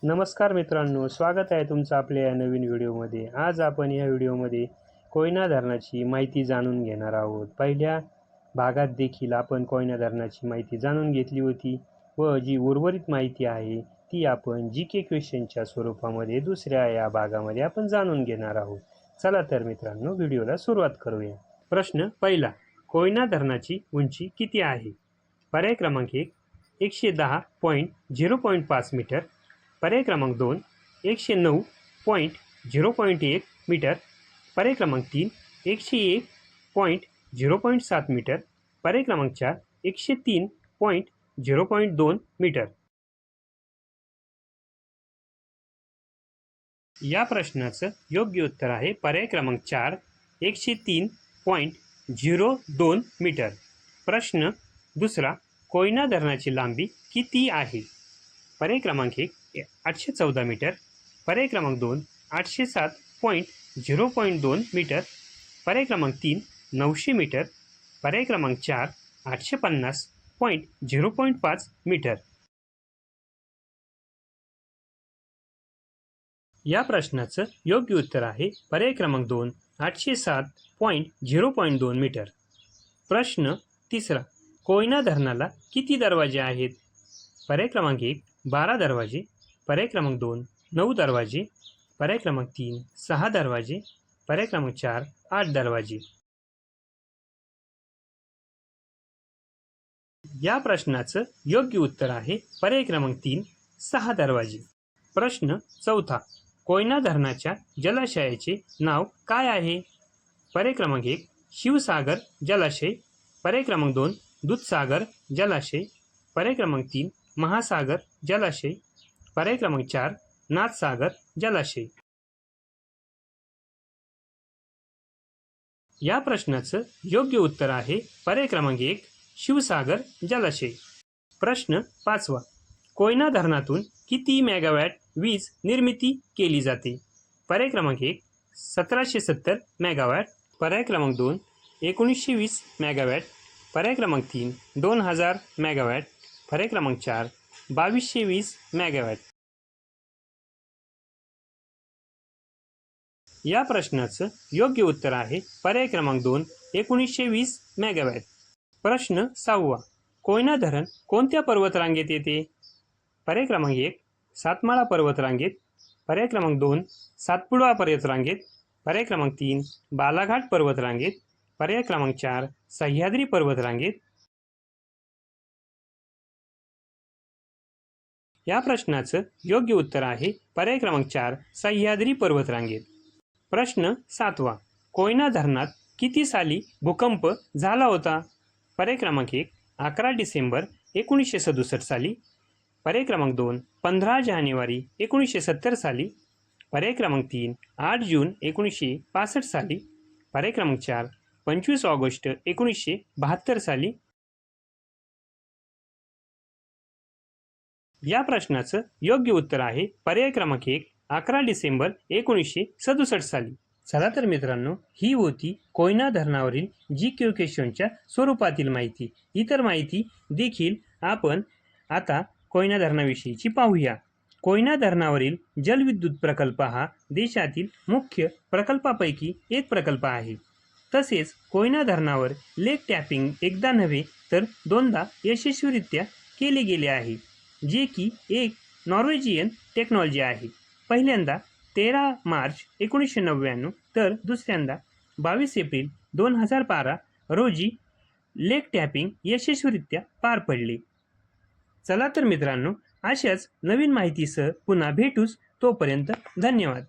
नमस्कार मित्रांनो, स्वागत आहे तुमचं आपल्या या नवीन व्हिडिओमध्ये. आज आपण या व्हिडिओमध्ये कोयना धरणाची माहिती जाणून घेणार आहोत. पहिल्या भागात देखील आपण कोयना धरणाची माहिती जाणून घेतली होती व जी उर्वरित माहिती आहे ती आपण GK क्वेश्चनच्या स्वरूपामध्ये दुसऱ्या या भागामध्ये आपण जाणून घेणार आहोत. चला तर मित्रांनो, व्हिडिओला सुरुवात करूया. प्रश्न पहिला, कोयना धरणाची उंची किती आहे? पर्याय क्रमांक 1 110.0.5 मीटर, पर्याय क्रमांक 2 109.0.1 मीटर, पर्याय क्रमांक 3 101.0.7 मीटर, पर्याय क्रमांक 4 103.0.2 मीटर. या प्रश्नाचं योग्य उत्तर आहे पर्याय क्रमांक 4 103.02 मीटर. प्रश्न दुसरा, कोयना धरणाची लांबी किती आहे? पर्याय क्रमांक 1 814 मीटर, पर्याय क्रमांक 2 807.0.2 मीटर, पर्याय क्रमांक 3 900 मीटर, पर्याय क्रमांक 4 850.0.5 मीटर. या प्रश्नाचं योग्य उत्तर आहे पर्याय क्रमांक 2 807.0.2 मीटर. प्रश्न तिसरा, कोयना धरणाला किती दरवाजे आहेत? पर्याय क्रमांक 1 12 दरवाजे, पर्याय क्रमांक 2 9 दरवाजे, पर्याय क्रमांक 3 6 दरवाजे, पर्याय क्रमांक 4 8 दरवाजे. या प्रश्नाचं योग्य उत्तर आहे पर्याय क्रमांक 3 6 दरवाजे. प्रश्न चौथा, कोयना धरणाच्या जलाशयाचे नाव काय आहे? पर्याय क्रमांक 1 शिवसागर जलाशय, पर्याय क्रमांक 2 दूधसागर जलाशय, पर्याय क्रमांक 3 महासागर जलाशय, पर्याय क्रमांक 4 नाथसागर जलाशय. या प्रश्नाचं योग्य उत्तर आहे पर्याय क्रमांक 1 शिवसागर जलाशय. प्रश्न पाचवा, कोयना धरणातून किती मेगावॅट वीज निर्मिती केली जाते? पर्याय क्रमांक 1 1770 मेगावॅट, पर्याय क्रमांक 2 1920 मेगावॅट, पर्याय क्रमांक 3 2000 मेगावॅट, पर्याय क्रमांक 4 2220 मेगावॅट. या प्रश्नाचं योग्य उत्तर आहे पर्याय क्रमांक 2 1920 मेगावॅट. प्रश्न सहावा, कोयना धरण कोणत्या पर्वतरांगेत येते? पर्याय क्रमांक 1 सातमाळा पर्वतरांगेत, पर्याय क्रमांक 2 सातपुडा पर्वतरांगेत, पर्याय क्रमांक 3 बालाघाट पर्वतरांगेत, पर्याय क्रमांक 4 सह्याद्री पर्वतरांगेत. या प्रश्नाचं योग्य उत्तर आहे पर्याय क्रमांक 4 सह्याद्री पर्वतरांगेत. प्रश्न सातवा, कोयना धरणात किती साली भूकंप झाला होता? पर्याय क्रमांक 1 11 डिसेंबर 1967 साली, पर्याय क्रमांक 2 15 जानेवारी 1970 साली, पर्याय क्रमांक 3 8 जून 1965 साली, पर्याय क्रमांक 4 25 ऑगस्ट 1972 साली. या प्रश्नाचं योग्य उत्तर आहे पर्याय क्रमांक 1 11 डिसेंबर 1967 साली. चला तर मित्रांनो, ही होती कोयना धरणावरील GK क्वेश्चनच्या स्वरूपातील माहिती. इतर माहिती देखील आपण आता कोयना धरणाविषयीची पाहूया. कोयना धरणावरील जलविद्युत प्रकल्प हा देशातील मुख्य प्रकल्पापैकी एक प्रकल्प आहे. तसेच कोयना धरणावर लेक टॅपिंग एकदा नव्हे तर दोनदा यशस्वीरित्या केले गेले आहे, जे की एक नॉर्वेजियन टेक्नॉलॉजी आहे. पहिल्यांदा 13 मार्च 1999 तर दुसऱ्यांदा 22 एप्रिल 2012 रोजी लेक टॅपिंग यशस्वीरित्या पार पडले. चला तर मित्रांनो, अशाच नवीन माहितीसह पुन्हा भेटूच. तोपर्यंत धन्यवाद.